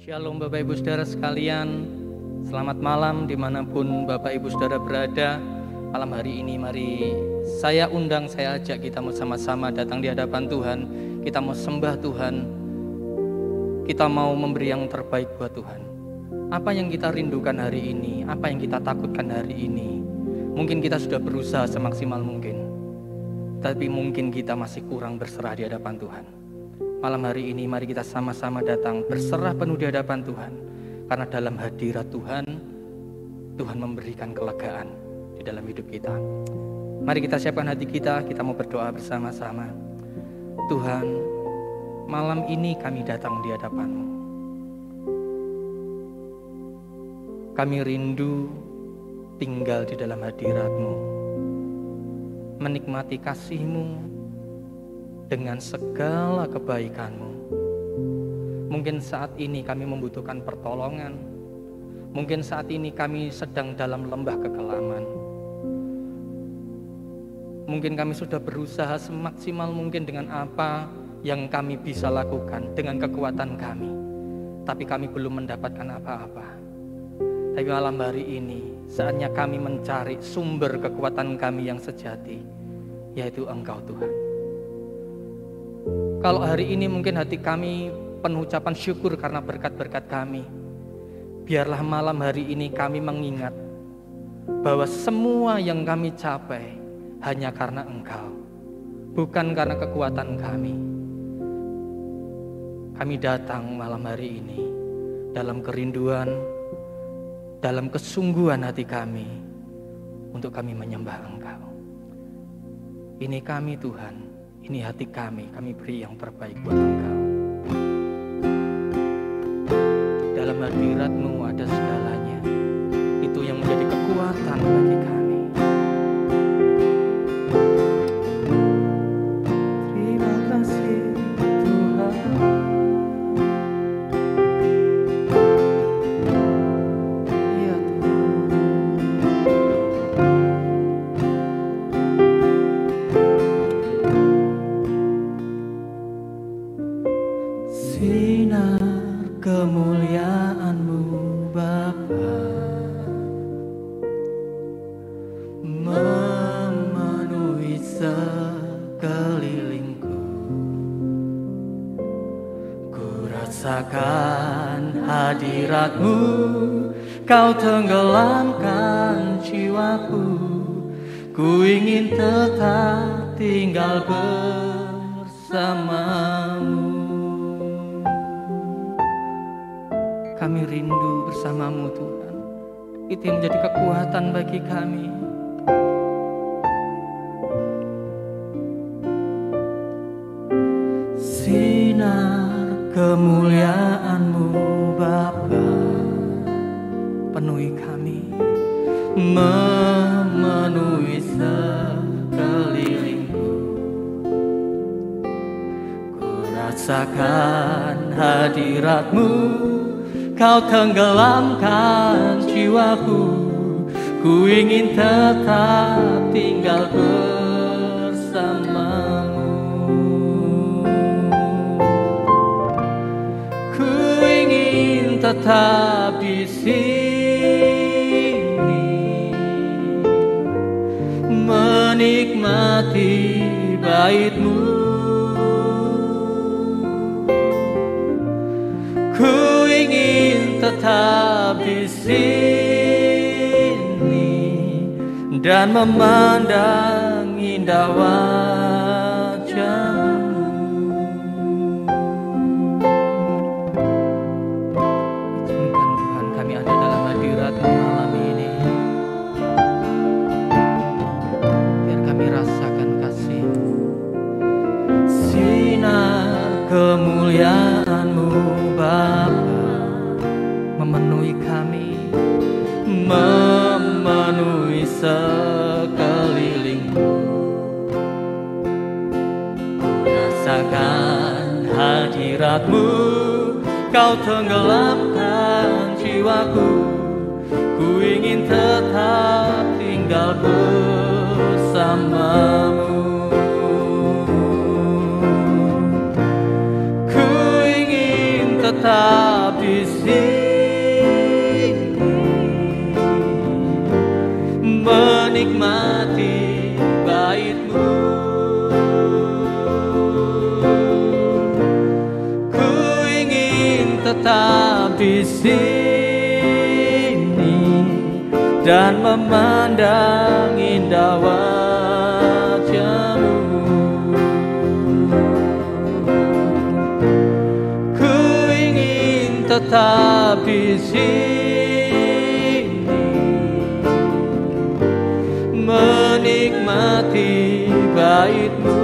Shalom Bapak Ibu Saudara sekalian. Selamat malam dimanapun Bapak Ibu Saudara berada. Malam hari ini mari saya undang, saya ajak kita bersama-sama datang di hadapan Tuhan. Kita mau sembah Tuhan. Kita mau memberi yang terbaik buat Tuhan. Apa yang kita rindukan hari ini, apa yang kita takutkan hari ini, mungkin kita sudah berusaha semaksimal mungkin, tapi mungkin kita masih kurang berserah di hadapan Tuhan. Malam hari ini mari kita sama-sama datang berserah penuh di hadapan Tuhan. Karena dalam hadirat Tuhan, Tuhan memberikan kelegaan di dalam hidup kita. Mari kita siapkan hati kita mau berdoa bersama-sama. Tuhan, malam ini kami datang di hadapan-Mu. Kami rindu tinggal di dalam hadirat-Mu, menikmati kasih-Mu, dengan segala kebaikan-Mu. Mungkin saat ini kami membutuhkan pertolongan. Mungkin saat ini kami sedang dalam lembah kekelaman. Mungkin kami sudah berusaha semaksimal mungkin dengan apa yang kami bisa lakukan, dengan kekuatan kami. Tapi kami belum mendapatkan apa-apa. Tapi malam hari ini saatnya kami mencari sumber kekuatan kami yang sejati, yaitu Engkau Tuhan. Kalau hari ini mungkin hati kami penuh ucapan syukur karena berkat-berkat kami, biarlah malam hari ini kami mengingat bahwa semua yang kami capai hanya karena Engkau, bukan karena kekuatan kami. Kami datang malam hari ini dalam kerinduan, dalam kesungguhan hati kami untuk kami menyembah Engkau. Ini kami Tuhan. Ini hati kami beri yang terbaik buat Engkau. Dalam hadirat-Mu ada segalanya. Itu yang menjadi kekuatan bagi kami. Terima kasih Tuhan. Ya Tuhan. Sinar kemuliaan-Mu Bapa memenuhi sekelilingku. Ku rasakan hadirat-Mu, Kau tenggelamkan jiwaku. Ku ingin tetap tinggal bersama-Mu. Kami rindu bersama-Mu Tuhan. Itu yang menjadi kekuatan bagi kami. Sinar kemuliaan-Mu Bapa penuhi kami, memenuhi sekelilingku. Ku rasakan hadirat-Mu, Kau tenggelamkan jiwaku. Ku ingin tetap tinggal bersama-Mu. Ku ingin tetap di sini, menikmati bait-Mu. Ku ingin tetap di sini dan memandang indah wajah-Mu. Izinkan Tuhan kami ada dalam hadirat-Mu malam ini. Biar kami rasakan kasih-Mu. Sinar kemuliaan-Mu Bapa memenuhi kami, memenuhi sekelilingku. Rasakan hadirat-Mu, Kau tenggelamkan jiwaku. Ku ingin tetap tinggal bersama-Mu. Tetap di sini, menikmati bait-Mu. Ku ingin tetap di sini dan memandang indah wajah-Mu. Ku ingin tetap di sini, menikmati bait-Mu.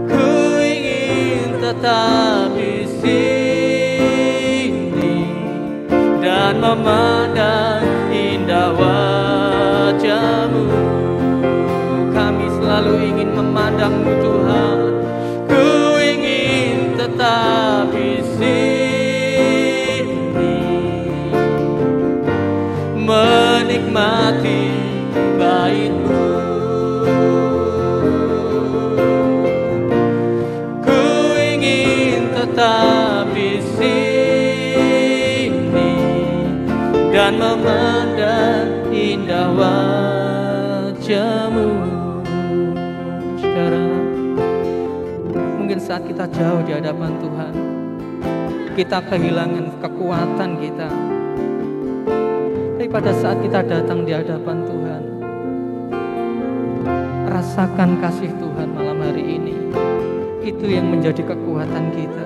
Ku ingin tetap di sini dan memandang indah wajah-Mu. Kami selalu ingin memandang-Mu Tuhan. Ku ingin tetap di sini, menikmati bait-Mu. Ku ingin tetap di sini dan memandang indah wajah-Mu. Saudara, mungkin saat kita jauh di hadapan Tuhan, kita kehilangan kekuatan kita. Tapi pada saat kita datang di hadapan Tuhan, rasakan kasih Tuhan malam hari ini. Itu yang menjadi kekuatan kita.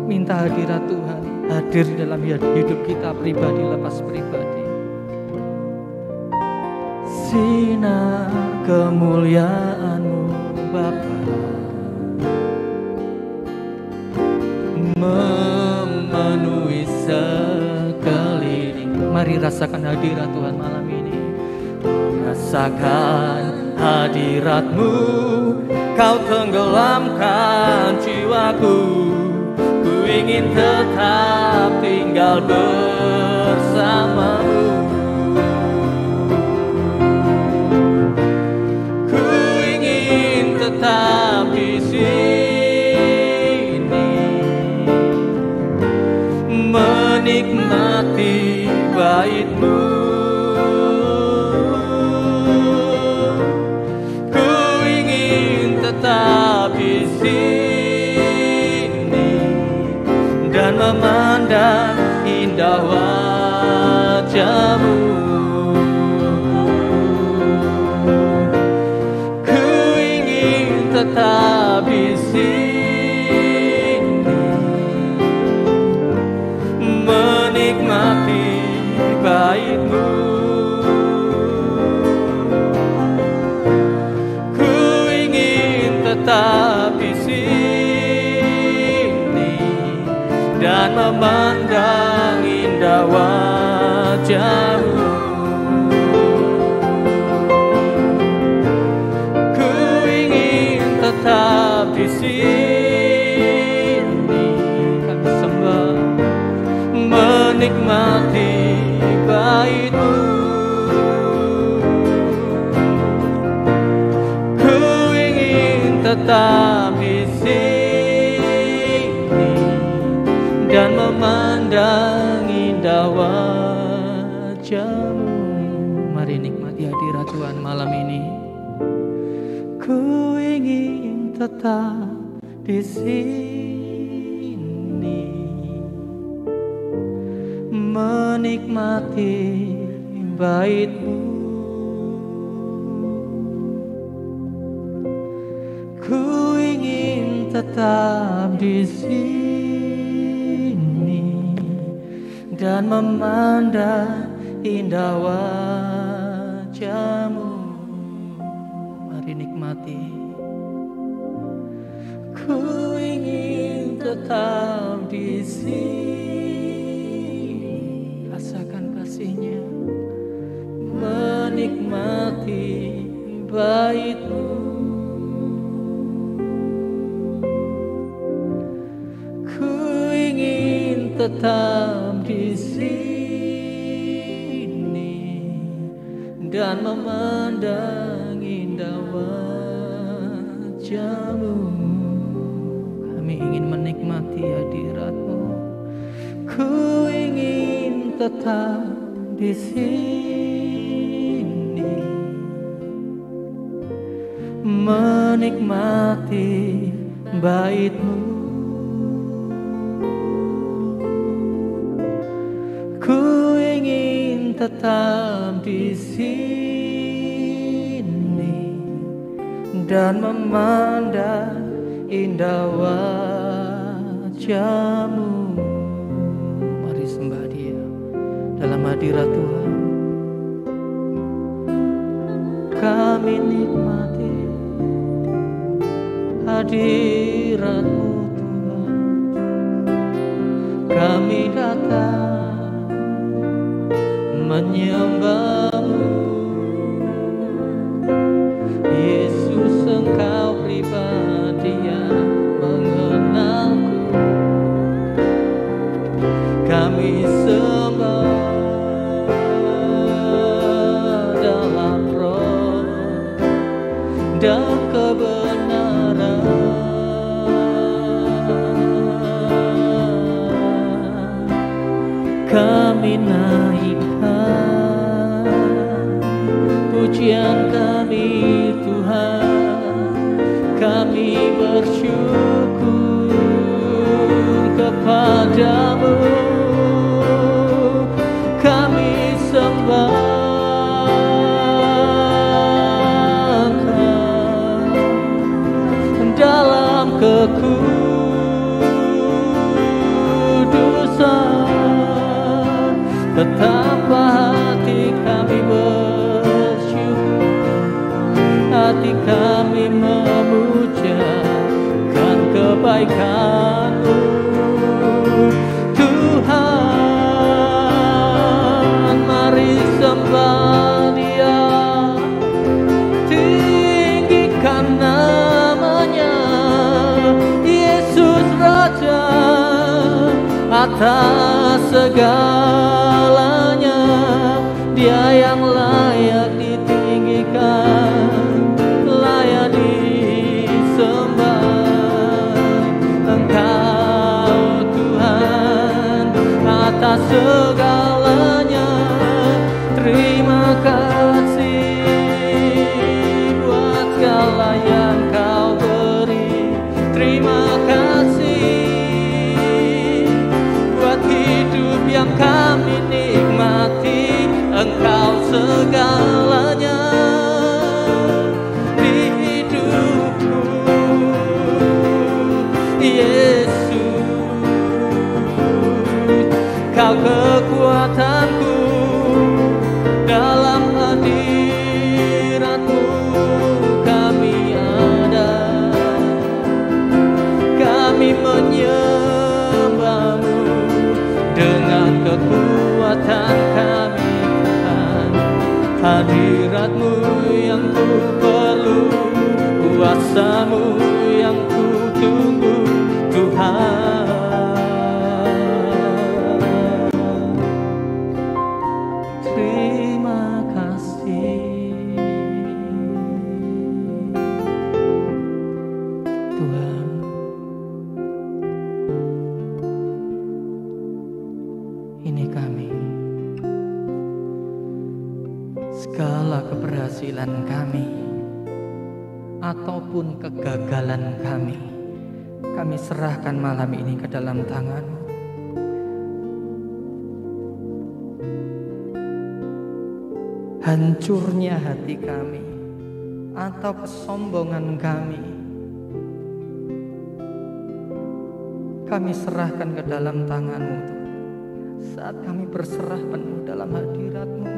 Minta hadirat Tuhan hadir dalam hidup kita pribadi lepas pribadi. Sinar kemuliaan-Mu Bapa memenuhi sekeliling. Mari rasakan hadirat Tuhan malam ini. Rasakan hadirat-Mu, Kau tenggelamkan jiwaku. Ku ingin tetap tinggal bersama-Mu. Ku ingin tetap di sini, menikmati bait-Mu. Ku ingin tetap di sini dan memandang indah wajah-Mu. Ku ingin tetap di sini, menikmati bait-Mu. Ku ingin tetap di sini dan memandang indah wajah-Mu. Ku ingin tetap di sini, kami sembah, menikmati bait-Mu. Ku ingin tetap di sini dan memandang indah wajah-Mu. Mari nikmati hadirat Tuhan malam ini. Ku ingin tetap di sini, menikmati bait-Mu. Ku ingin tetap di sini dan memandang indah wajah-Mu. Mari nikmati. Ku ingin tetap di sini, rasakan kasih-Nya, menikmati bait-Mu. Ku ingin tetap di sini dan memandang indah wajah-Mu. wajah-Mu, kami ingin menikmati hadirat-Mu. Ku ingin tetap di sini, menikmati bait-Mu. Ku ingin tetap di sini dan memandang indah wajah-Mu. Mari sembah Dia dalam hadirat Tuhan. Kami nikmati hadirat-Mu Tuhan. Kami datang menyembah-Mu. Yesus, Engkau pribadi yang mengenalku. Kami sembah dalam roh dan kebenaran. Kami naikkan pujian kami Tuhan. Kami bersyukur kepada-Mu. Kami sembahkan dalam kekudusan. Betapa hati kami bersyukur, hati kami memujakan kebaikan-Mu. Tuhan, mari sembah Dia, tinggikan namanya, Yesus Raja atas segalanya. Dia yang layak ditinggikan, layak disembah. Engkau Tuhan atas segalanya. Terima kasih buat segala yang Kau beri. Terima kasih buat hidup yang kami nikmati. Engkau segalanya di hidupku, Yesus. Kau kekuatanku, dalam hadirat-Mu kami ada. Kami menyembah-Mu dengan kekuatan kami. Hadirat-Mu yang ku perlu, kuasa-Mu yang ku tunggu, Tuhan. Terima kasih Tuhan. Ini kami. Segala keberhasilan kami ataupun kegagalan kami serahkan malam ini ke dalam tangan-Mu. Hancurnya hati kami atau kesombongan kami serahkan ke dalam tangan-Mu Tuhan. Saat kami berserah penuh dalam hadirat-Mu,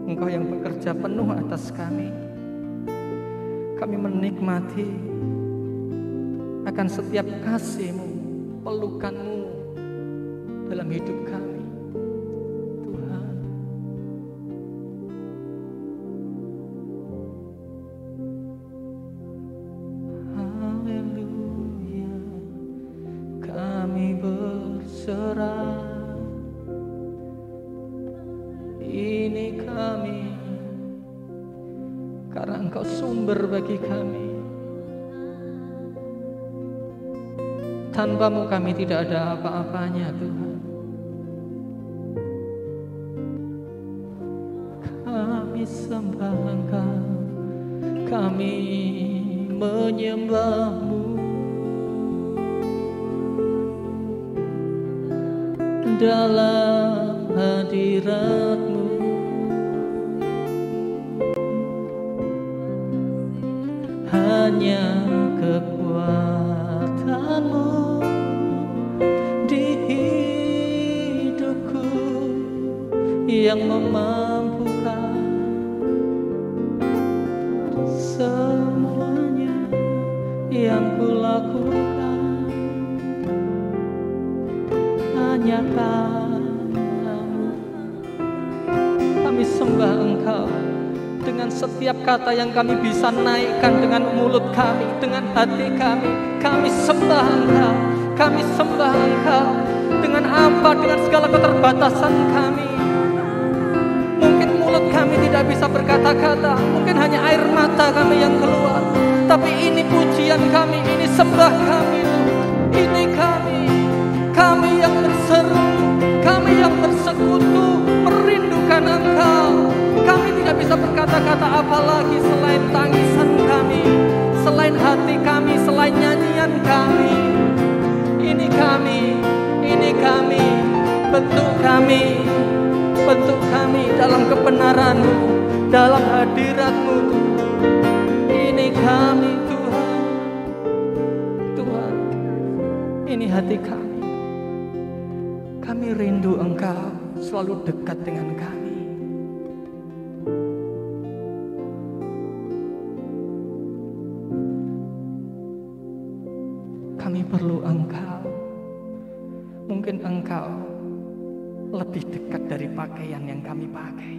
Engkau yang bekerja penuh atas kami. Kami menikmati akan setiap kasih-Mu, pelukan-Mu dalam hidup kami, Tuhan. Haleluya, kami berserah. Ini kami, karena Engkau sumber bagi bagi kami. Tanpa-Mu kami tidak ada apa-apanya, Tuhan. Kami sembah Engkau, kami menyembah-Mu. Dalam hadirat-Mu hanya kekuatan-Mu di hidupku yang memampukan semuanya yang kulakukan. Hanya kami sembah Engkau dengan setiap kata yang kami bisa naikkan dengan mulut kami, dengan hati kami. Kami sembah Engkau, kami sembah Engkau dengan apa, dengan segala keterbatasan kami. Mungkin mulut kami tidak bisa berkata-kata, mungkin hanya air mata kami yang keluar, tapi ini pujian kami, ini sembah kami, ini kami yang berseru, kami yang bersekutu, merindukan Engkau. Kami tidak bisa berkata-kata apalagi selain tangisan kami, selain hati kami, selain nyanyian kami. Ini kami, bentuk kami dalam kebenaran-Mu, dalam hadirat-Mu. Ini kami, Tuhan, ini hati kami. Kami rindu Engkau selalu dekat dengan kami. Kami perlu Engkau. Mungkin Engkau lebih dekat dari pakaian yang kami pakai.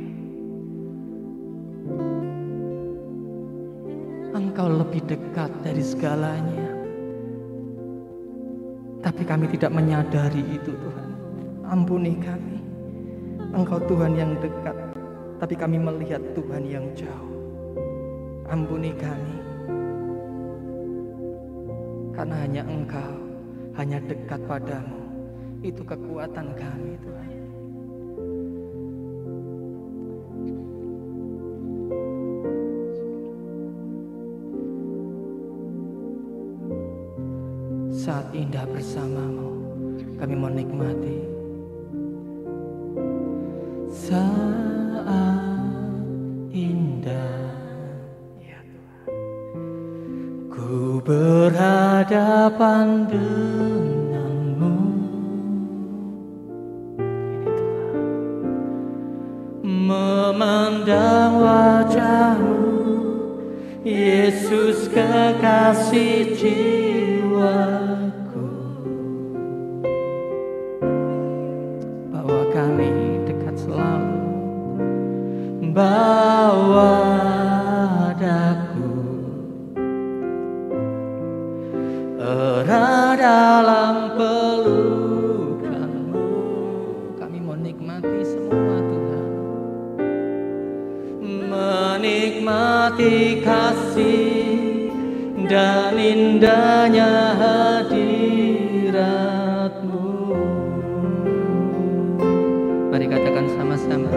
Engkau lebih dekat dari segalanya. Tapi kami tidak menyadari itu, Tuhan. Ampuni kami. Engkau Tuhan yang dekat, tapi kami melihat Tuhan yang jauh. Ampuni kami. Karena hanya Engkau, hanya dekat padamu. Itu kekuatan kami, Tuhan. Saat indah bersama-Mu, kami menikmati. Saat indah, ya Tuhan, ku berhadapan dengan-Mu. Ini Tuhan, memandang wajah-Mu, Yesus kekasih jiwaku. Bawa kami dekat selalu, bawa daku erat dalam pelukan-Mu. Kami menikmati semua, Tuhan, menikmati kasih dan indahnya hadirat-Mu. Mari katakan sama-sama.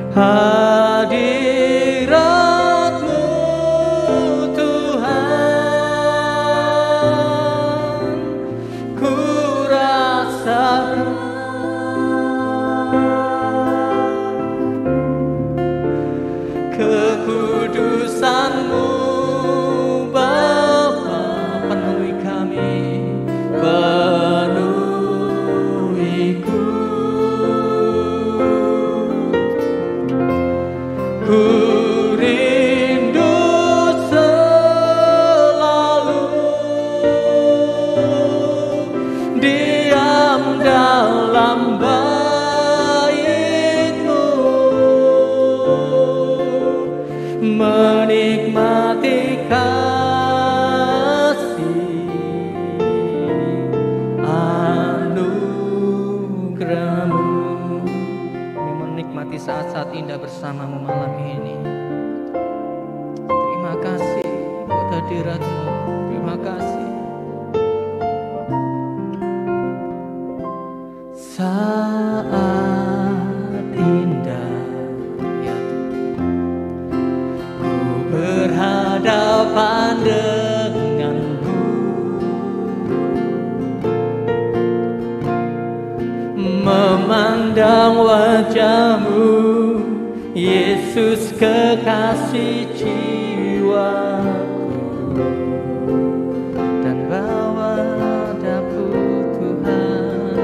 Hadirat-Mu Tuhan, ku rasakan kekudusan-Mu Bapa. Penuhi kami, penuhiku. Ku rindu selalu diam dalam bait-Mu, menikmati kasih anugerah-Mu. Saat-saat indah bersama-Mu malam ini. Terima kasih hadirat-Mu. Terima kasih. Saat indah ya ku berhadapan denganmu, memandang wajah-Mu, Yesus kekasih jiwaku, dan bawa daku Tuhan,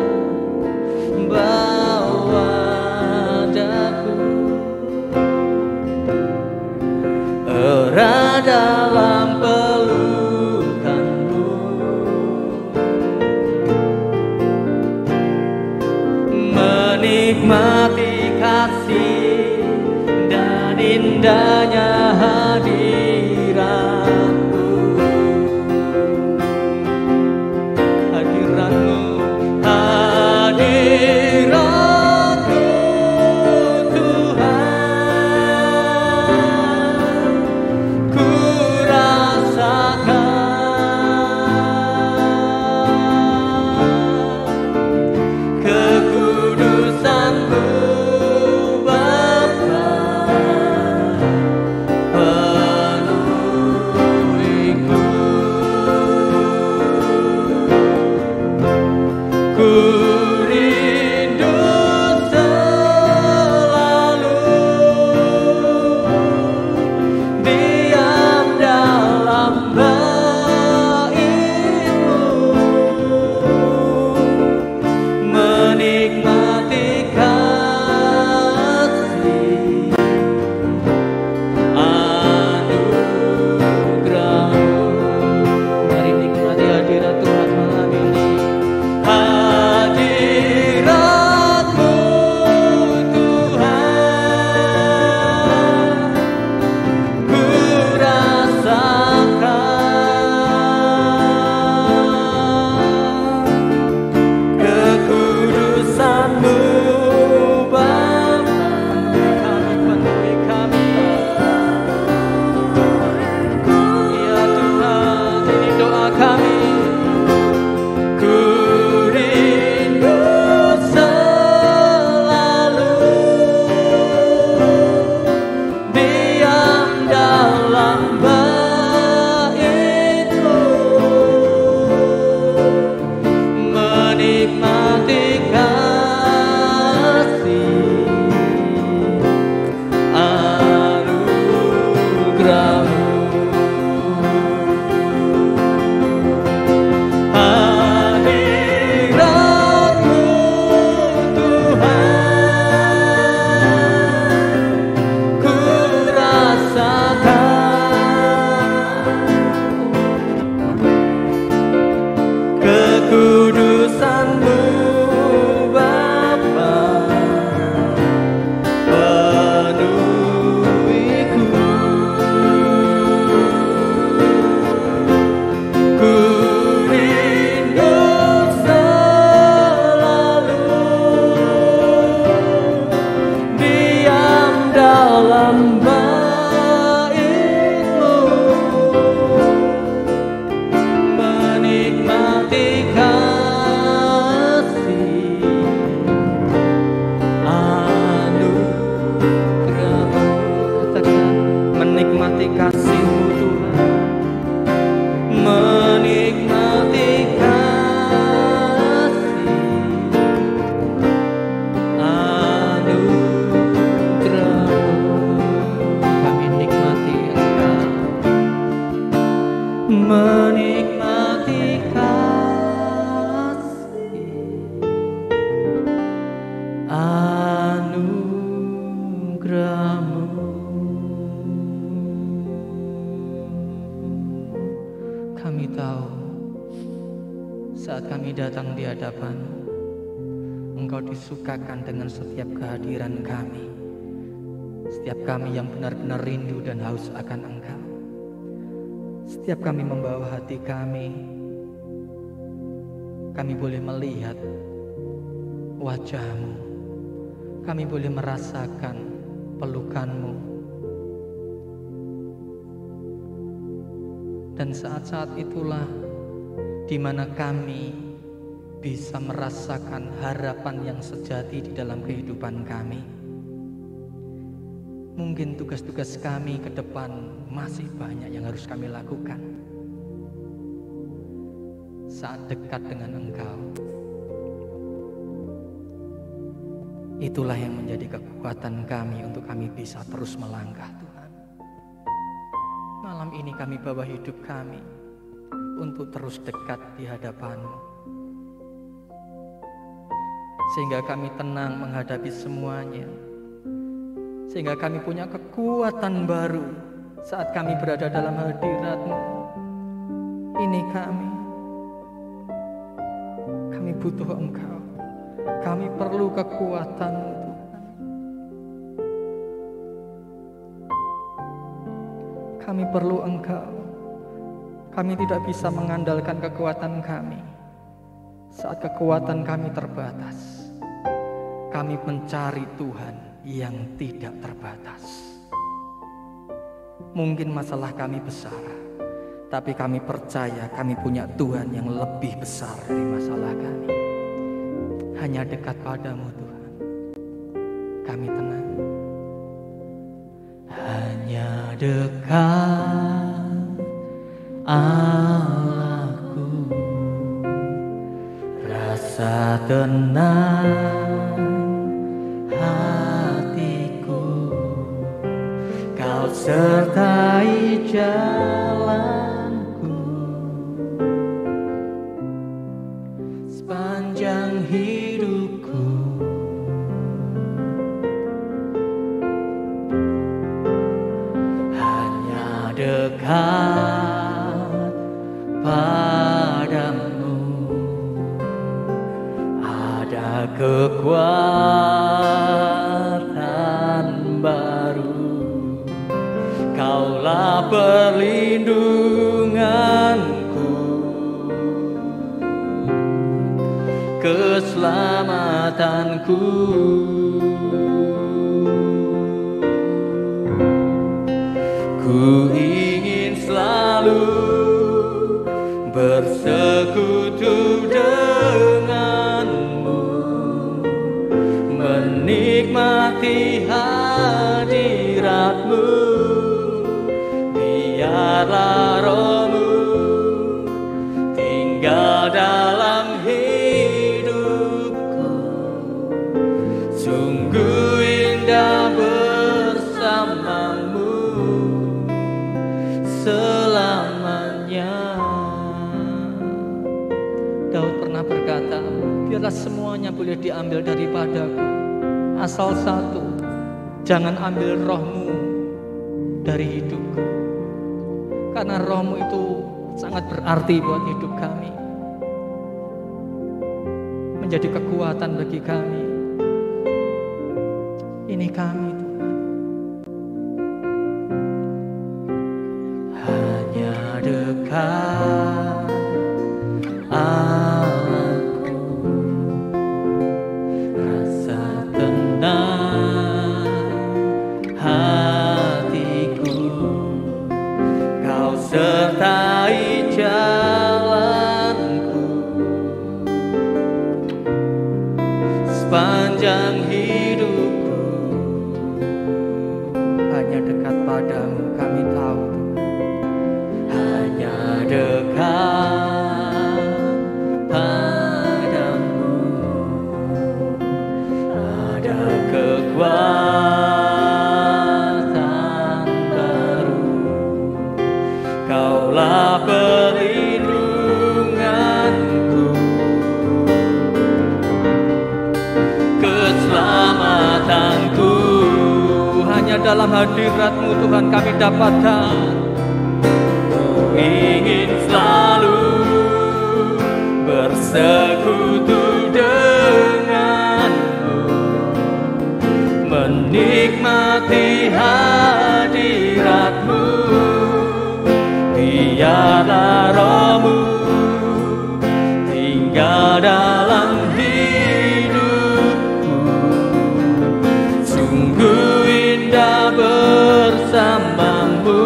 bawa daku erat dalam pelukan-Mu, menikmati kasih dan indahnya hadirat-Mu. Hadirat-Mu, hadirat-Mu Tuhan, ku rasakan kekudusan-Mu Bapa, penuhiku. Ku rindu selalu diam dalam bait-Mu, menikmati kasih anugerah-Mu. Mari nikmati hadirat Tuhan malam ini. Hadirat-Mu Tuhan, ku rasakan kekudusan-Mu Bapa, kami penuhi kami. Ya Tuhan, ini doa kami. Ku rindu selalu diam dalam bait-Mu, menikmati kasih anugerah-Mu. Hadirat-Mu Tuhan, ku rasakan kekudusan-Mu Bapa, penuhiku. Ku rindu selalu diam dalam bait-Mu, menikmati kasih anugerah-Mu. Katakan, menikmati kasih-Mu Tuhan, menikmati kasih anugerah-Mu. Kami nikmati Engkau, menikmati kasih anugerah-Mu. Kami tahu saat kami datang di hadapan-Mu, Engkau disukakan dengan setiap kehadiran kami. Setiap kami yang benar-benar rindu dan haus akan Engkau. Setiap kami membawa hati kami boleh melihat wajah-Mu, kami boleh merasakan pelukan-Mu, Dan saat-saat itulah di mana kami bisa merasakan harapan yang sejati di dalam kehidupan kami. Mungkin tugas-tugas kami ke depan masih banyak yang harus kami lakukan. Saat dekat dengan Engkau, itulah yang menjadi kekuatan kami untuk kami bisa terus melangkah, Tuhan. Malam ini kami bawa hidup kami untuk terus dekat di hadapan-Mu, sehingga kami tenang menghadapi semuanya, sehingga kami punya kekuatan baru saat kami berada dalam hadirat-Mu. Ini kami butuh Engkau, kami perlu kekuatan-Mu, Tuhan. Kami perlu Engkau. Kami tidak bisa mengandalkan kekuatan kami saat kekuatan kami terbatas. Kami mencari Tuhan yang tidak terbatas. Mungkin masalah kami besar, tapi kami percaya kami punya Tuhan yang lebih besar dari masalah kami. Hanya dekat padamu, Tuhan, kami tenang. Hanya dekat Allahku, rasa tenang hatiku, Kau sertai jalanku sepanjang hidupku. Hanya dekat padamu ada kekuatan baru. Kaulah perlindunganku, keselamatanku. Ku ingin selalu bersekutu denganmu, menikmati hadiratmu. Biarlah rohmu tinggal dalam hidupku. Sungguh indah bersamamu selamanya. Daud pernah berkata, biarlah semuanya boleh diambil daripadaku, asal satu, jangan ambil rohmu dari hidupku. Karena rohmu itu sangat berarti buat hidup kami, menjadi kekuatan bagi kami. Ini kami, Tuhan. Hanya dekat Allahku, rasa tenang hatiku, Kau sertai jalanku sepanjang hidupku. Hanya dekat padamu kami tahu, hanya dekat padamu ada kekuatan baru. Kaulah perlindunganku, keselamatanku. Hanya dalam hadirat-Mu, Tuhan, kami dapatkan. Ku ingin selalu bersekutu denganmu, menikmati hadirat-Mu. Biarlah rohmu tinggal dalam hidupku. Sungguh indah bersamamu.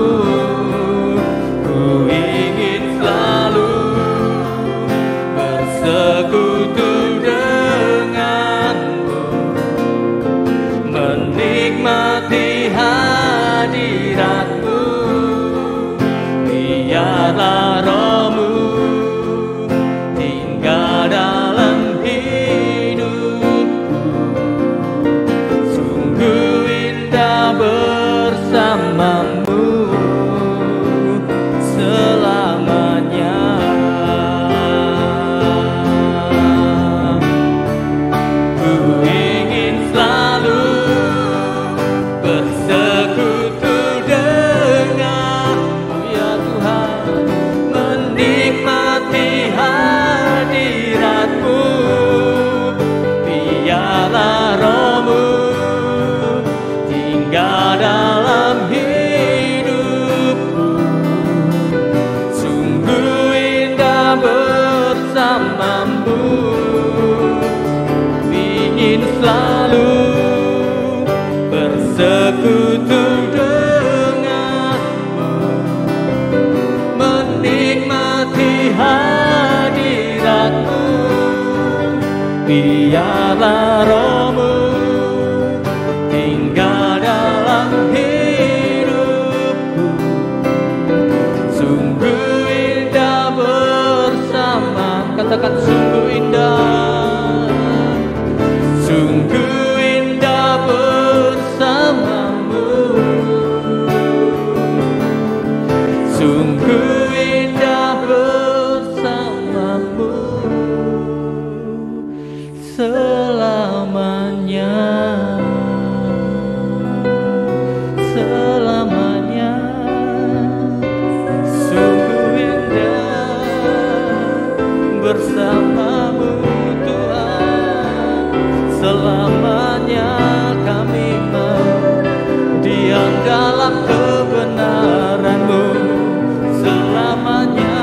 Ku biarlah Roh-Mu tinggal dalam hidupku. Sungguh indah bersamamu selamanya. Ku ingin selalu bersekutu denganmu ya Tuhan, menikmati hadirat-Mu. Biarlah Roh-Mu tinggal dalam hidupku. Sungguh indah bersamamu, ingin selalu bersekutu denganmu, menikmati hadirat-Mu. Biarlah Roh-Mu tinggal dalam hidupku. Sungguh indah bersama, katakan sungguh indah, sungguh indah bersamamu, sungguh indah bersamamu selamanya, selamanya. Sungguh indah bersamamu Tuhan, selamanya kami mau diam dalam kebenaran-Mu. Selamanya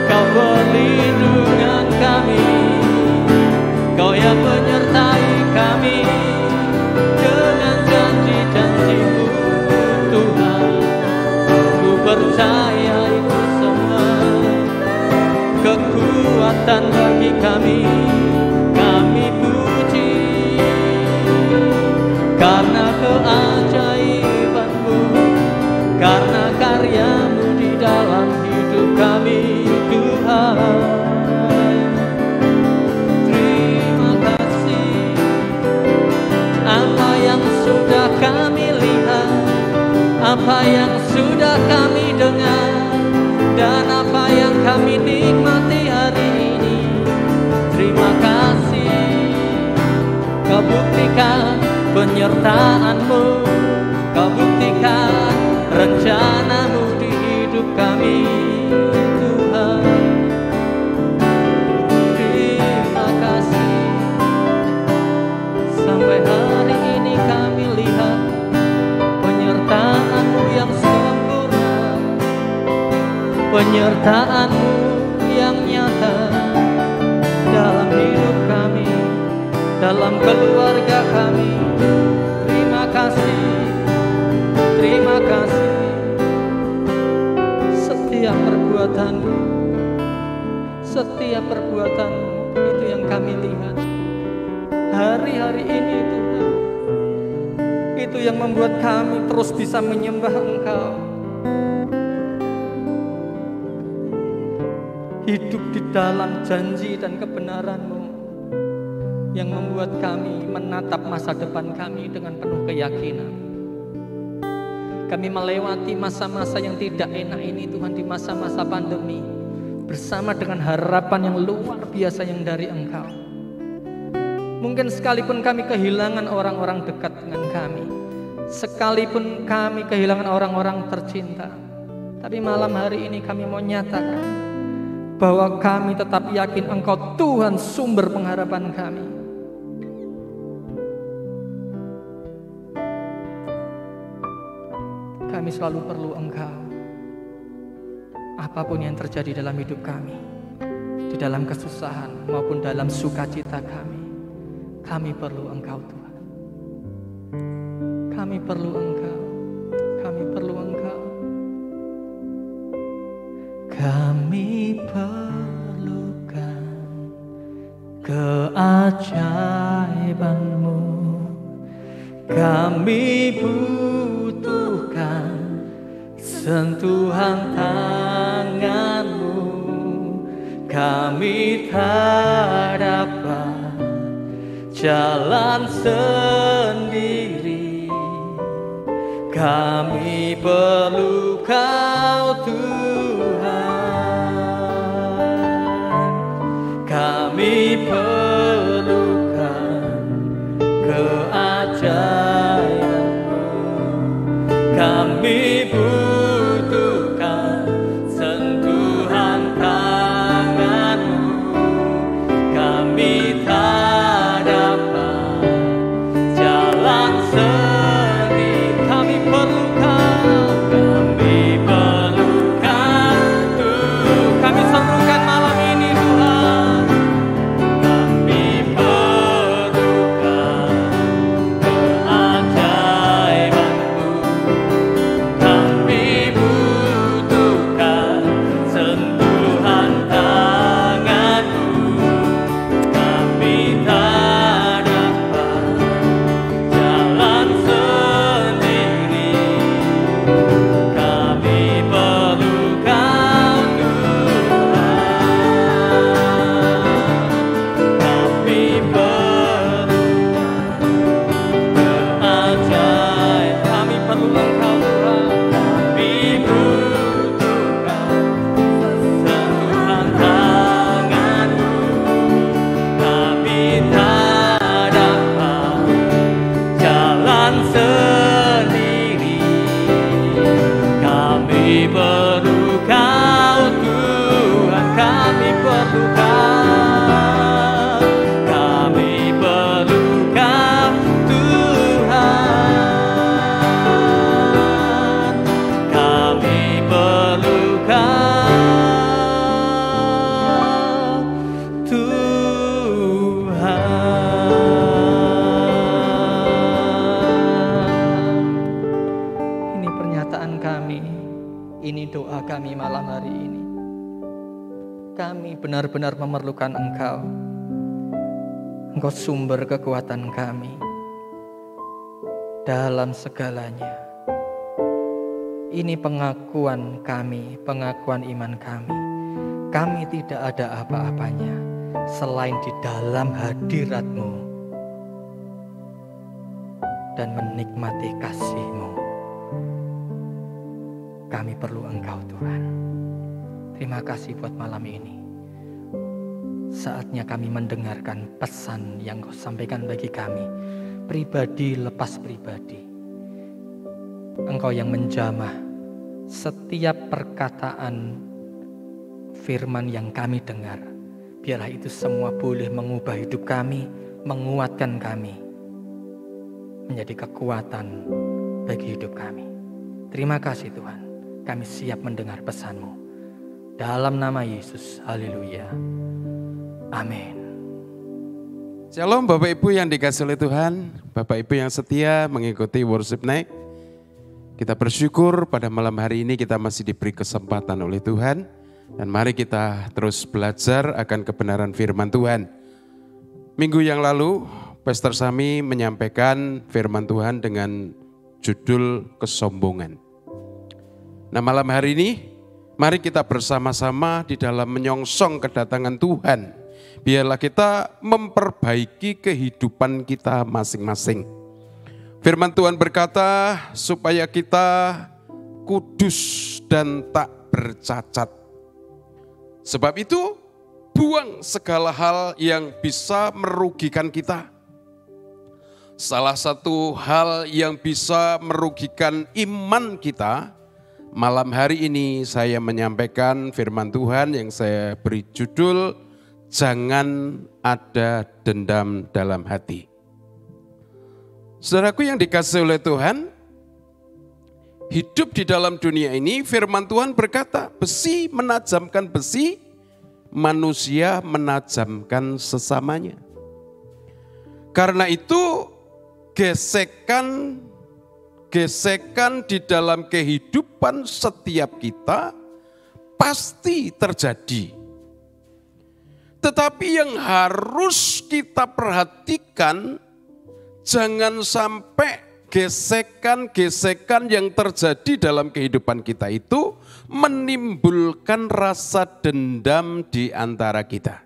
Kau perlindungan kami, Kau yang menyertai kami dengan janji-janji-Mu Tuhan. Ku percaya itu semua kekuatan bagi kami. Kami puji karena keajaiban-Mu, karena karya-Mu di dalam hidup kami Tuhan. Terima kasih apa yang sudah kami lihat, apa yang sudah kami dengar, dan apa yang kami nikmati hari ini. Terima kasih Kau buktikan penyertaan-Mu, Kau buktikan rencana-Mu di hidup kami Tuhan. Terima kasih sampai hari ini kami lihat penyertaan-Mu yang sempurna, penyertaan-Mu yang nyata dalam hidup kami, dalam keluarga kami. Terima kasih, terima kasih. Setiap perbuatan-Mu, setiap perbuatan-Mu itu yang kami lihat hari-hari ini Tuhan. Itu yang membuat kami terus bisa menyembah Engkau, hidup di dalam janji dan kebenaran-Mu, yang membuat kami menatap masa depan kami dengan penuh keyakinan. Kami melewati masa-masa yang tidak enak ini Tuhan, di masa-masa pandemi, bersama dengan harapan yang luar biasa yang dari Engkau. Mungkin sekalipun kami kehilangan orang-orang dekat dengan kami, sekalipun kami kehilangan orang-orang tercinta, tapi malam hari ini kami mau nyatakan bahwa kami tetap yakin Engkau Tuhan sumber pengharapan kami. Kami selalu perlu Engkau. Apapun yang terjadi dalam hidup kami, di dalam kesusahan maupun dalam sukacita kami perlu Engkau Tuhan. Kami perlu Engkau, kami perlu Engkau. Kami perlukan keajaiban-Mu, kami butuhkan sentuhan tangan-Mu kami tak dapat jalan sendiri, kami perlu Kau Tuhan, kami perlukan keajaiban-Mu, kami butuhkan sentuhan tangan-Mu, kami tak dapat jalan sendiri, kami perlukan Tuhan, kami serukan malam ini Tuhan, kami perlukan keajaiban-Mu, kami butuhkan sentuhan tangan-Mu, kami tak dapat jalan sendiri, kami perlu Kau Tuhan, kami perlukan keajaiban, kami perlu Engkau Tuhan, kami butuhkan sentuhan tangan-Mu, kami tak dapat jalan sendiri, kami perlu Kau Tuhan, kami perlu Kau, kami perlu Kau Tuhan, kami perlu Kau Tuhan. Ini pernyataan kami, ini doa kami malam hari ini. Kami benar-benar memerlukan Engkau. Engkau sumber kekuatan kami dalam segalanya. Ini pengakuan kami, pengakuan iman kami. Kami tidak ada apa-apanya selain di dalam hadirat-Mu dan menikmati kasih-Mu. Kami perlu Engkau Tuhan. Terima kasih buat malam ini. Saatnya kami mendengarkan pesan yang Kau sampaikan bagi kami, pribadi lepas pribadi. Engkau yang menjamah setiap perkataan firman yang kami dengar. Biarlah itu semua boleh mengubah hidup kami, menguatkan kami, menjadi kekuatan bagi hidup kami. Terima kasih Tuhan, kami siap mendengar pesan-Mu. Dalam nama Yesus, haleluya. Amin. Shalom Bapak Ibu yang dikasihi oleh Tuhan, Bapak Ibu yang setia mengikuti Worship Night. Kita bersyukur pada malam hari ini kita masih diberi kesempatan oleh Tuhan. Dan mari kita terus belajar akan kebenaran firman Tuhan. Minggu yang lalu, Pastor Sami menyampaikan firman Tuhan dengan judul kesombongan. Nah malam hari ini, mari kita bersama-sama di dalam menyongsong kedatangan Tuhan. Biarlah kita memperbaiki kehidupan kita masing-masing. Firman Tuhan berkata, supaya kita kudus dan tak bercacat. Sebab itu, buang segala hal yang bisa merugikan kita. Salah satu hal yang bisa merugikan iman kita, malam hari ini saya menyampaikan firman Tuhan yang saya beri judul, jangan ada dendam dalam hati. Saudaraku yang dikasihi oleh Tuhan, hidup di dalam dunia ini firman Tuhan berkata, besi menajamkan besi, manusia menajamkan sesamanya. Karena itu gesekan di dalam kehidupan setiap kita pasti terjadi. Tetapi yang harus kita perhatikan, jangan sampai gesekan-gesekan yang terjadi dalam kehidupan kita itu menimbulkan rasa dendam di antara kita.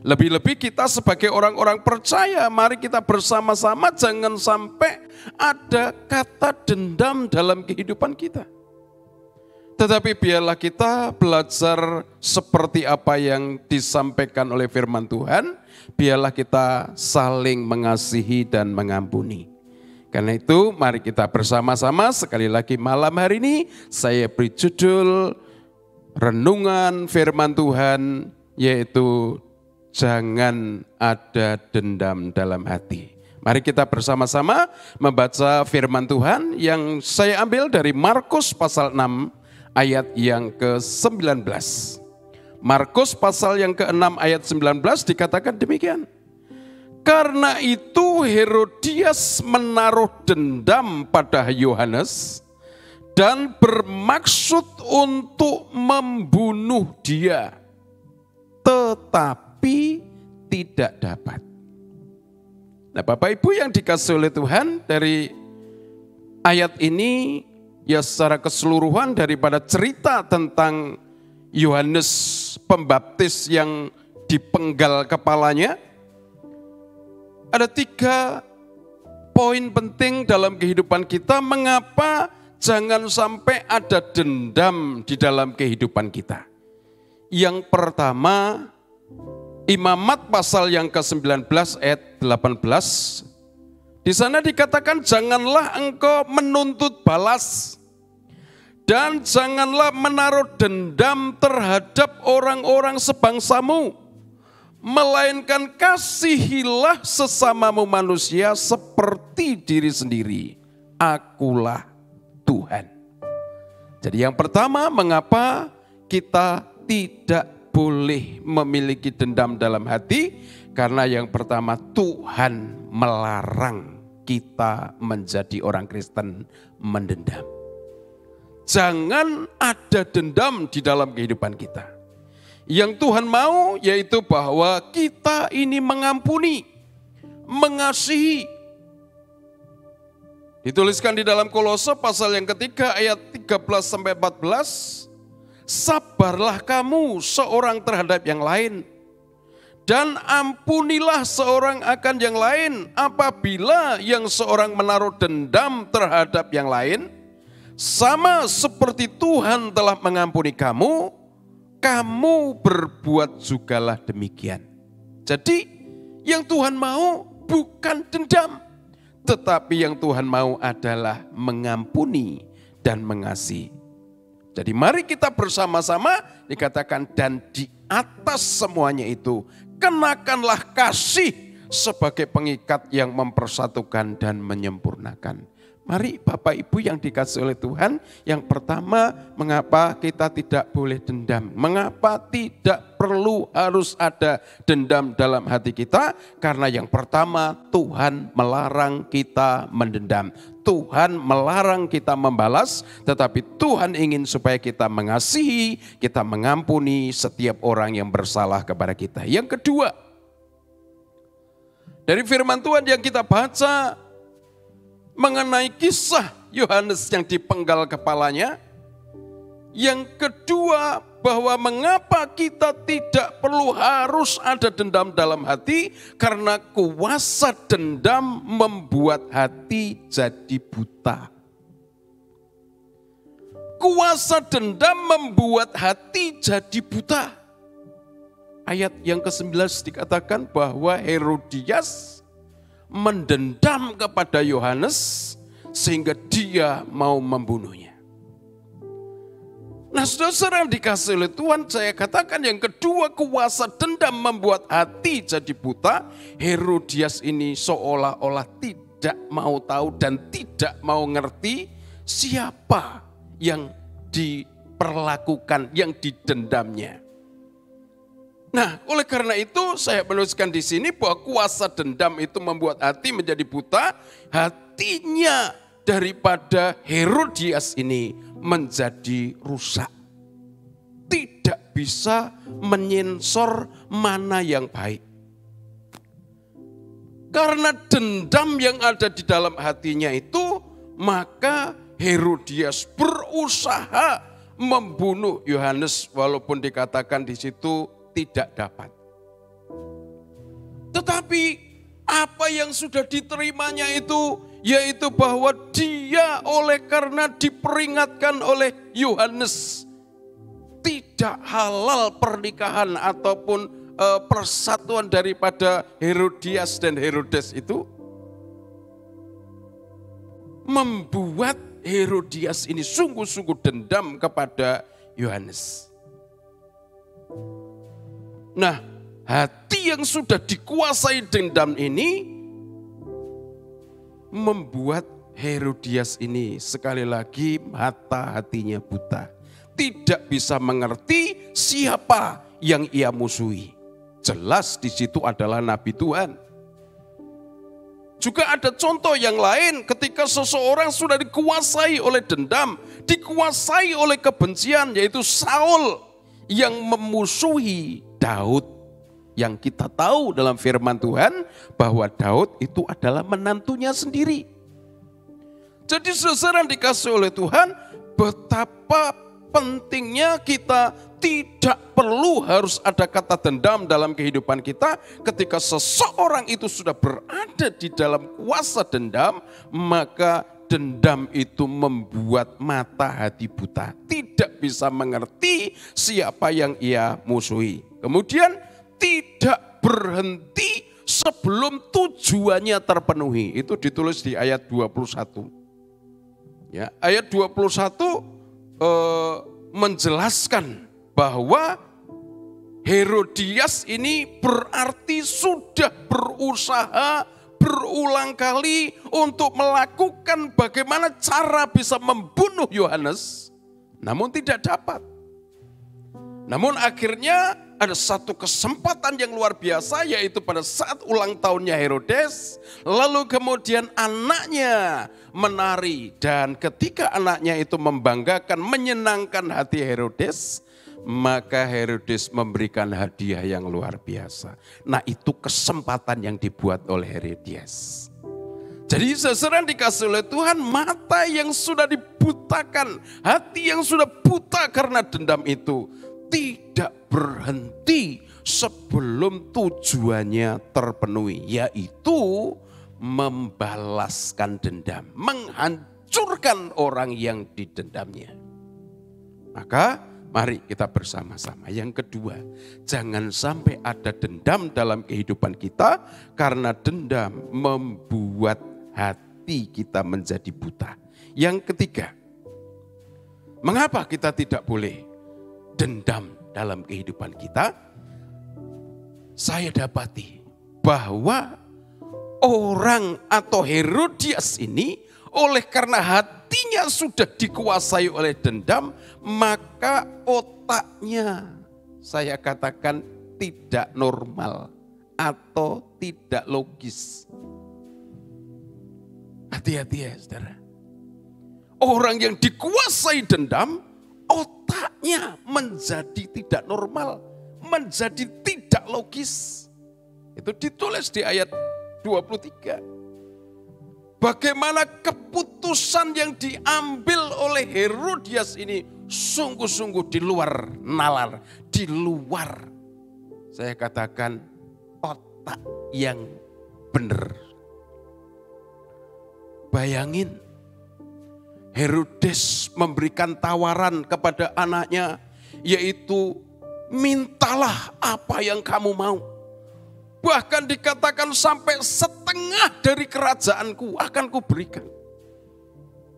Lebih-lebih kita sebagai orang-orang percaya, mari kita bersama-sama jangan sampai ada kata dendam dalam kehidupan kita. Tetapi biarlah kita belajar seperti apa yang disampaikan oleh firman Tuhan, biarlah kita saling mengasihi dan mengampuni. Karena itu mari kita bersama-sama sekali lagi malam hari ini saya beri judul renungan firman Tuhan, yaitu jangan ada dendam dalam hati. Mari kita bersama-sama membaca firman Tuhan yang saya ambil dari Markus pasal 6 ayat yang ke-19. Markus pasal yang ke-6 ayat 19 dikatakan demikian. Karena itu Herodias menaruh dendam pada Yohanes dan bermaksud untuk membunuh dia, tetapi tidak dapat. Nah, Bapak Ibu yang dikasihi oleh Tuhan, dari ayat ini ya secara keseluruhan daripada cerita tentang Yohanes Pembaptis yang dipenggal kepalanya, ada 3 poin penting dalam kehidupan kita mengapa jangan sampai ada dendam di dalam kehidupan kita. Yang pertama, Imamat pasal yang ke-19 ayat 18. Di sana dikatakan janganlah engkau menuntut balas dan janganlah menaruh dendam terhadap orang-orang sebangsamu, melainkan kasihilah sesamamu manusia seperti diri sendiri. Akulah Tuhan. Jadi yang pertama, mengapa kita tidak boleh memiliki dendam dalam hati? Karena yang pertama, Tuhan melarang kita menjadi orang Kristen mendendam. Jangan ada dendam di dalam kehidupan kita. Yang Tuhan mau yaitu bahwa kita ini mengampuni, mengasihi. Dituliskan di dalam Kolose pasal yang ketiga ayat 13-14. Sabarlah kamu seorang terhadap yang lain, dan ampunilah seorang akan yang lain apabila yang seorang menaruh dendam terhadap yang lain, sama seperti Tuhan telah mengampuni kamu, kamu berbuat jugalah demikian. Jadi yang Tuhan mau bukan dendam, tetapi yang Tuhan mau adalah mengampuni dan mengasihi. Jadi mari kita bersama-sama dikatakan, dan di atas semuanya itu kenakanlah kasih sebagai pengikat yang mempersatukan dan menyempurnakan. Mari Bapak Ibu yang dikasihi oleh Tuhan, yang pertama mengapa kita tidak boleh dendam? Mengapa tidak perlu harus ada dendam dalam hati kita? Karena yang pertama, Tuhan melarang kita mendendam. Tuhan melarang kita membalas, tetapi Tuhan ingin supaya kita mengasihi, kita mengampuni setiap orang yang bersalah kepada kita. Yang kedua, dari firman Tuhan yang kita baca mengenai kisah Yohanes yang dipenggal kepalanya. Yang kedua, bahwa mengapa kita tidak perlu harus ada dendam dalam hati, karena kuasa dendam membuat hati jadi buta. Kuasa dendam membuat hati jadi buta. Ayat yang ke-19 dikatakan bahwa Herodias mendendam kepada Yohanes sehingga dia mau membunuhnya. Nah, saudara yang dikasihi oleh Tuhan, saya katakan yang kedua, kuasa dendam membuat hati jadi buta. Herodias ini seolah-olah tidak mau tahu dan tidak mau ngerti siapa yang diperlakukan, yang didendamnya. Nah, oleh karena itu saya menuliskan di sini bahwa kuasa dendam itu membuat hati menjadi buta. Hatinya daripada Herodias ini menjadi rusak. Tidak bisa menyensor mana yang baik. Karena dendam yang ada di dalam hatinya itu, maka Herodias berusaha membunuh Yohanes walaupun dikatakan di situ tidak dapat. Tetapi apa yang sudah diterimanya itu, yaitu bahwa dia oleh karena diperingatkan oleh Yohanes tidak halal pernikahan ataupun persatuan daripada Herodias dan Herodes itu, membuat Herodias ini sungguh-sungguh dendam kepada Yohanes. Nah, hati yang sudah dikuasai dendam ini membuat Herodias ini sekali lagi mata hatinya buta. Tidak bisa mengerti siapa yang ia musuhi. Jelas di situ adalah Nabi Tuhan. Juga ada contoh yang lain ketika seseorang sudah dikuasai oleh dendam, dikuasai oleh kebencian, yaitu Saul yang memusuhi Daud. Yang kita tahu dalam firman Tuhan bahwa Daud itu adalah menantunya sendiri. Jadi saudara dikasih oleh Tuhan, betapa pentingnya kita tidak perlu harus ada kata dendam dalam kehidupan kita. Ketika seseorang itu sudah berada di dalam kuasa dendam, maka dendam itu membuat mata hati buta. Tidak bisa mengerti siapa yang ia musuhi. Kemudian tidak berhenti sebelum tujuannya terpenuhi. Itu ditulis di ayat 21. Ya, ayat 21 menjelaskan bahwa Herodias ini berarti sudah berusaha berulang kali untuk melakukan bagaimana cara bisa membunuh Yohanes, namun tidak dapat. Namun akhirnya ada satu kesempatan yang luar biasa, yaitu pada saat ulang tahunnya Herodes, lalu kemudian anaknya menari, dan ketika anaknya itu membanggakan, menyenangkan hati Herodes, maka Herodes memberikan hadiah yang luar biasa. Nah, itu kesempatan yang dibuat oleh Herodias. Jadi saudara dikasih oleh Tuhan, mata yang sudah dibutakan, hati yang sudah buta karena dendam itu tidak berhenti sebelum tujuannya terpenuhi, yaitu membalaskan dendam, menghancurkan orang yang didendamnya. Maka mari kita bersama-sama. Yang kedua, jangan sampai ada dendam dalam kehidupan kita, karena dendam membuat hati kita menjadi buta. Yang ketiga, mengapa kita tidak boleh dendam dalam kehidupan kita? Saya dapati bahwa orang atau Herodias ini, oleh karena hatinya sudah dikuasai oleh dendam, maka otaknya, saya katakan, tidak normal atau tidak logis. Hati-hati ya saudara. Orang yang dikuasai dendam, otaknya menjadi tidak normal, menjadi tidak logis. Itu ditulis di ayat 23. Bagaimana keputusan yang diambil oleh Herodias ini sungguh-sungguh di luar nalar, di luar, saya katakan, otak yang benar. Bayangin, Herodes memberikan tawaran kepada anaknya, yaitu mintalah apa yang kamu mau. Bahkan dikatakan sampai setengah dari kerajaanku akan kuberikan.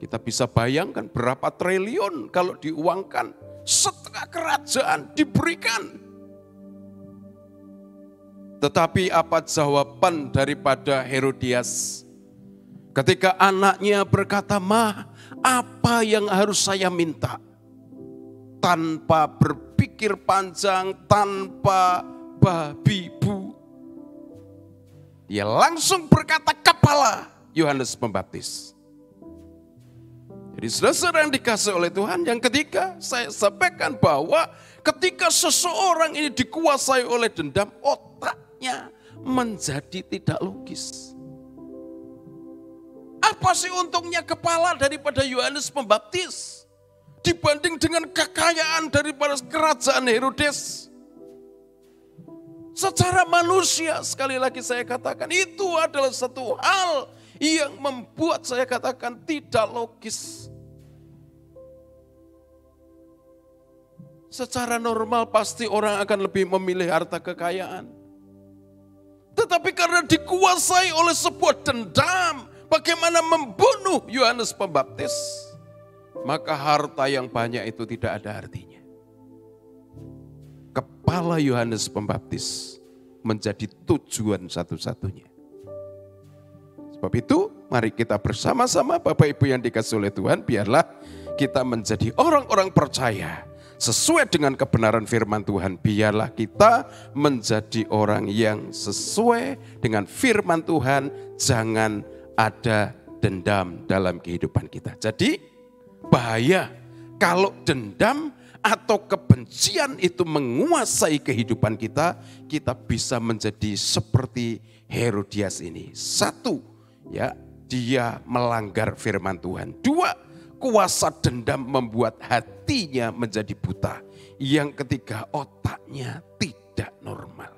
Kita bisa bayangkan berapa triliun kalau diuangkan, setengah kerajaan diberikan. Tetapi apa jawaban daripada Herodias? Ketika anaknya berkata, "Ma, apa yang harus saya minta?" Tanpa berpikir panjang, tanpa babi bu, dia langsung berkata, "Kepala Yohanes Pembaptis." Jadi saudara yang dikasih oleh Tuhan, yang ketiga saya sampaikan bahwa ketika seseorang ini dikuasai oleh dendam, otaknya menjadi tidak logis. Apa sih untungnya kepala daripada Yohanes Pembaptis dibanding dengan kekayaan daripada kerajaan Herodes? Secara manusia, sekali lagi saya katakan, itu adalah satu hal yang membuat saya katakan tidak logis. Secara normal pasti orang akan lebih memilih harta kekayaan. Tetapi karena dikuasai oleh sebuah dendam, bagaimana membunuh Yohanes Pembaptis, maka harta yang banyak itu tidak ada artinya. Kepala Yohanes Pembaptis menjadi tujuan satu-satunya. Sebab itu, mari kita bersama-sama Bapak Ibu yang dikasihi oleh Tuhan, biarlah kita menjadi orang-orang percaya sesuai dengan kebenaran firman Tuhan. Biarlah kita menjadi orang yang sesuai dengan firman Tuhan, jangan ada dendam dalam kehidupan kita. Jadi bahaya kalau dendam atau kebencian itu menguasai kehidupan kita, kita bisa menjadi seperti Herodias ini. Satu, ya, dia melanggar firman Tuhan. Dua, kuasa dendam membuat hatinya menjadi buta. Yang ketiga, otaknya tidak normal.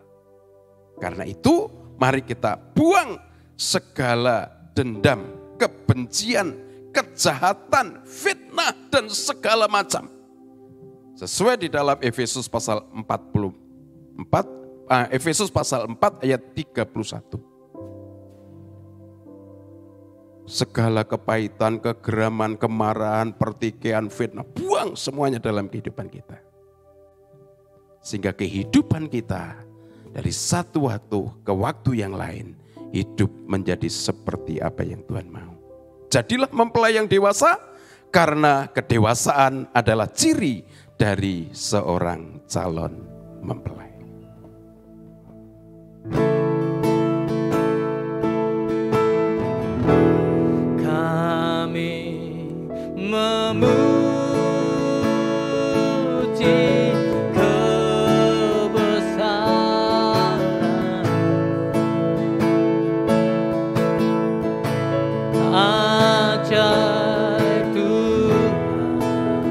Karena itu, mari kita buang segala dendam, kebencian, kejahatan, fitnah, dan segala macam. Sesuai di dalam Efesus pasal 4 ayat 31. Segala kepahitan, kegeraman, kemarahan, pertikaian, fitnah, buang semuanya dalam kehidupan kita. Sehingga kehidupan kita dari satu waktu ke waktu yang lain, hidup menjadi seperti apa yang Tuhan mau. Jadilah mempelai yang dewasa, karena kedewasaan adalah ciri dari seorang calon mempelai. Kami memuji kebesaran ajaib Tuhan,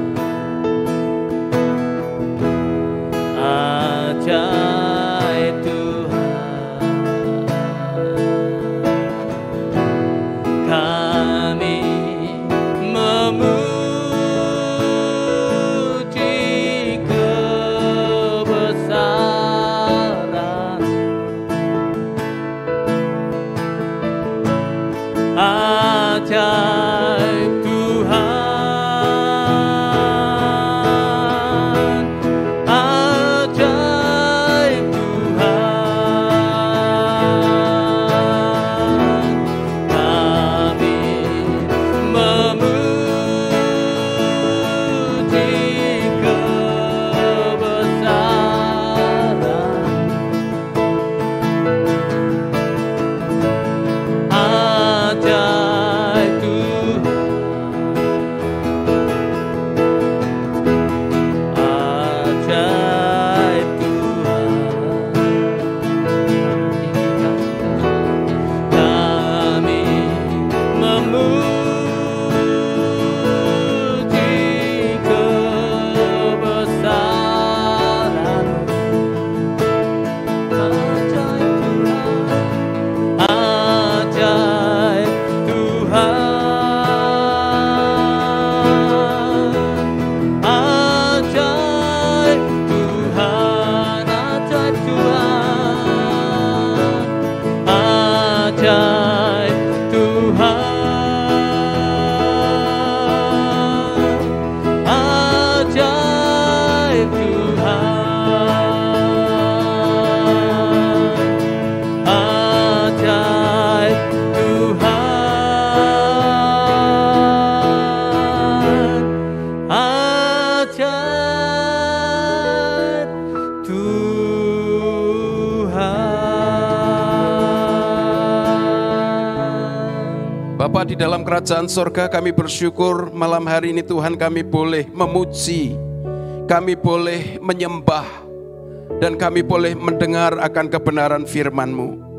ajaib Tuhan. Kami memuji kebesaran ajaib Tuhan, ajaib Tuhan. Kami memuji kebesaran ajaib Tuhan, ajaib Tuhan. Kami memuji kebesaran ajaib Tuhan, ajaib Tuhan, ajaib Tuhan, ajaib Tuhan, ajaib Tuhan, ajaib Tuhan, ajaib Tuhan. Bapa di dalam kerajaan sorga, kami bersyukur malam hari ini Tuhan, kami boleh memuji, kami boleh menyembah, dan kami boleh mendengar akan kebenaran firman-Mu.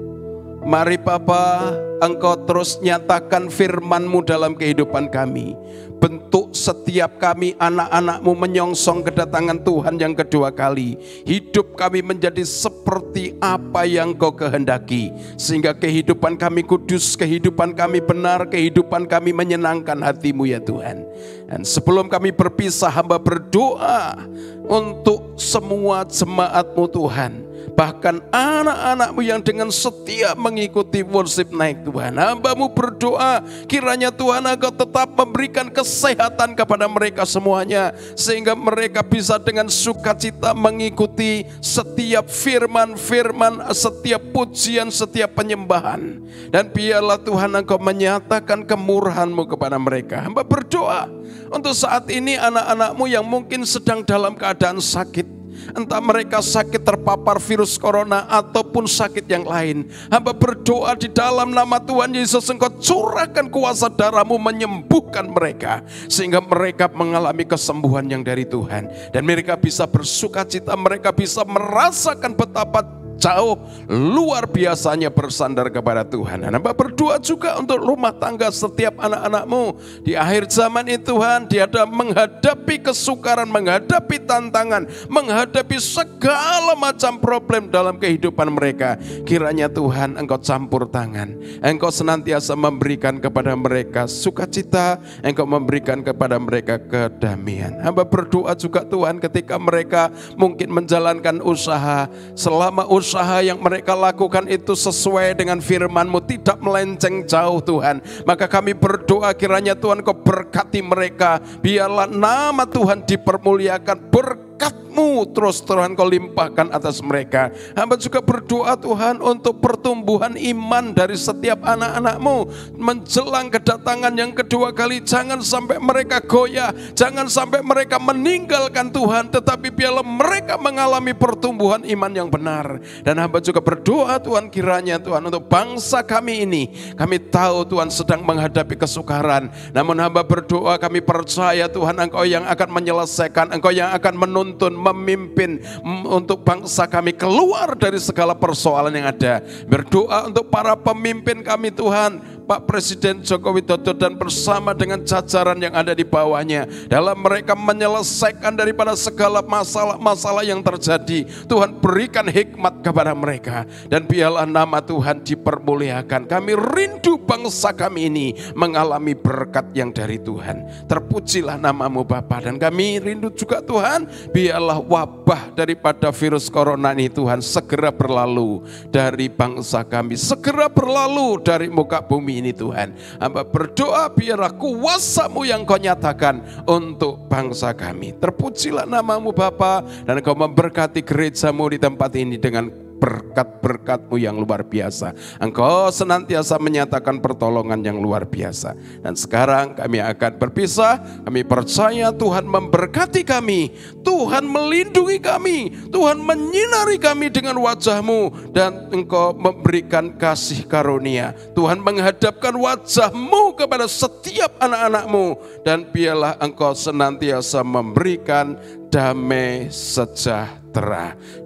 Mari Bapa, Engkau terus nyatakan firman-Mu dalam kehidupan kami. Bentuk setiap kami anak-anak-Mu menyongsong kedatangan Tuhan yang kedua kali. Hidup kami menjadi seperti apa yang Kau kehendaki. Sehingga kehidupan kami kudus, kehidupan kami benar, kehidupan kami menyenangkan hati-Mu ya Tuhan. Dan sebelum kami berpisah, hamba berdoa untuk semua jemaat-Mu Tuhan. Bahkan anak-anak-Mu yang dengan setia mengikuti worship night Tuhan. Hamba-Mu berdoa kiranya Tuhan Engkau tetap memberikan kesehatan kepada mereka semuanya. Sehingga mereka bisa dengan sukacita mengikuti setiap firman-firman, setiap pujian, setiap penyembahan. Dan biarlah Tuhan Engkau menyatakan kemurahan-Mu kepada mereka. Hamba berdoa untuk saat ini anak-anak-Mu yang mungkin sedang dalam keadaan sakit. Entah mereka sakit terpapar virus corona ataupun sakit yang lain. Hamba berdoa di dalam nama Tuhan Yesus, Engkau curahkan kuasa darah-Mu menyembuhkan mereka. Sehingga mereka mengalami kesembuhan yang dari Tuhan. Dan mereka bisa bersukacita, mereka bisa merasakan betapa jauh luar biasanya bersandar kepada Tuhan. Dan hamba berdoa juga untuk rumah tangga setiap anak-anak-Mu di akhir zaman ini Tuhan. Dia ada menghadapi kesukaran, menghadapi tantangan, menghadapi segala macam problem dalam kehidupan mereka. Kiranya Tuhan Engkau campur tangan, Engkau senantiasa memberikan kepada mereka sukacita, Engkau memberikan kepada mereka kedamaian. Hamba berdoa juga Tuhan ketika mereka mungkin menjalankan usaha, selama usaha yang mereka lakukan itu sesuai dengan firman-Mu, tidak melenceng jauh Tuhan. Maka kami berdoa kiranya Tuhan Kau berkati mereka. Biarlah nama Tuhan dipermuliakan, berkat-Mu terus-terusan Kau limpahkan atas mereka. Hamba juga berdoa Tuhan untuk pertumbuhan iman dari setiap anak-anak-Mu menjelang kedatangan yang kedua kali. Jangan sampai mereka goyah, jangan sampai mereka meninggalkan Tuhan, tetapi biarlah mereka mengalami pertumbuhan iman yang benar. Dan hamba juga berdoa Tuhan kiranya Tuhan untuk bangsa kami ini, kami tahu Tuhan sedang menghadapi kesukaran, namun hamba berdoa kami percaya Tuhan Engkau yang akan menyelesaikan, Engkau yang akan menuntun, memimpin untuk bangsa kami keluar dari segala persoalan yang ada. Berdoa untuk para pemimpin kami Tuhan, Pak Presiden Joko Widodo dan bersama dengan jajaran yang ada di bawahnya, dalam mereka menyelesaikan daripada segala masalah-masalah yang terjadi. Tuhan berikan hikmat kepada mereka, dan biarlah nama Tuhan dipermuliakan. Kami rindu bangsa kami ini mengalami berkat yang dari Tuhan. Terpujilah nama-Mu Bapa, dan kami rindu juga Tuhan, biarlah wabah daripada virus corona ini Tuhan segera berlalu dari bangsa kami, segera berlalu dari muka bumi ini Tuhan. Hamba berdoa biarlah kuasa-Mu yang Kau nyatakan untuk bangsa kami. Terpujilah nama-Mu Bapa, dan Kau memberkati gereja-Mu di tempat ini dengan berkat-berkat-Mu yang luar biasa. Engkau senantiasa menyatakan pertolongan yang luar biasa. Dan sekarang kami akan berpisah. Kami percaya Tuhan memberkati kami, Tuhan melindungi kami, Tuhan menyinari kami dengan wajah-Mu, dan Engkau memberikan kasih karunia. Tuhan menghadapkan wajah-Mu kepada setiap anak-anak-Mu, dan biarlah Engkau senantiasa memberikan damai sejahtera.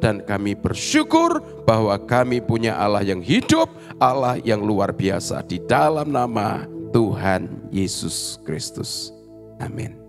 Dan kami bersyukur bahwa kami punya Allah yang hidup, Allah yang luar biasa, di dalam nama Tuhan Yesus Kristus. Amin.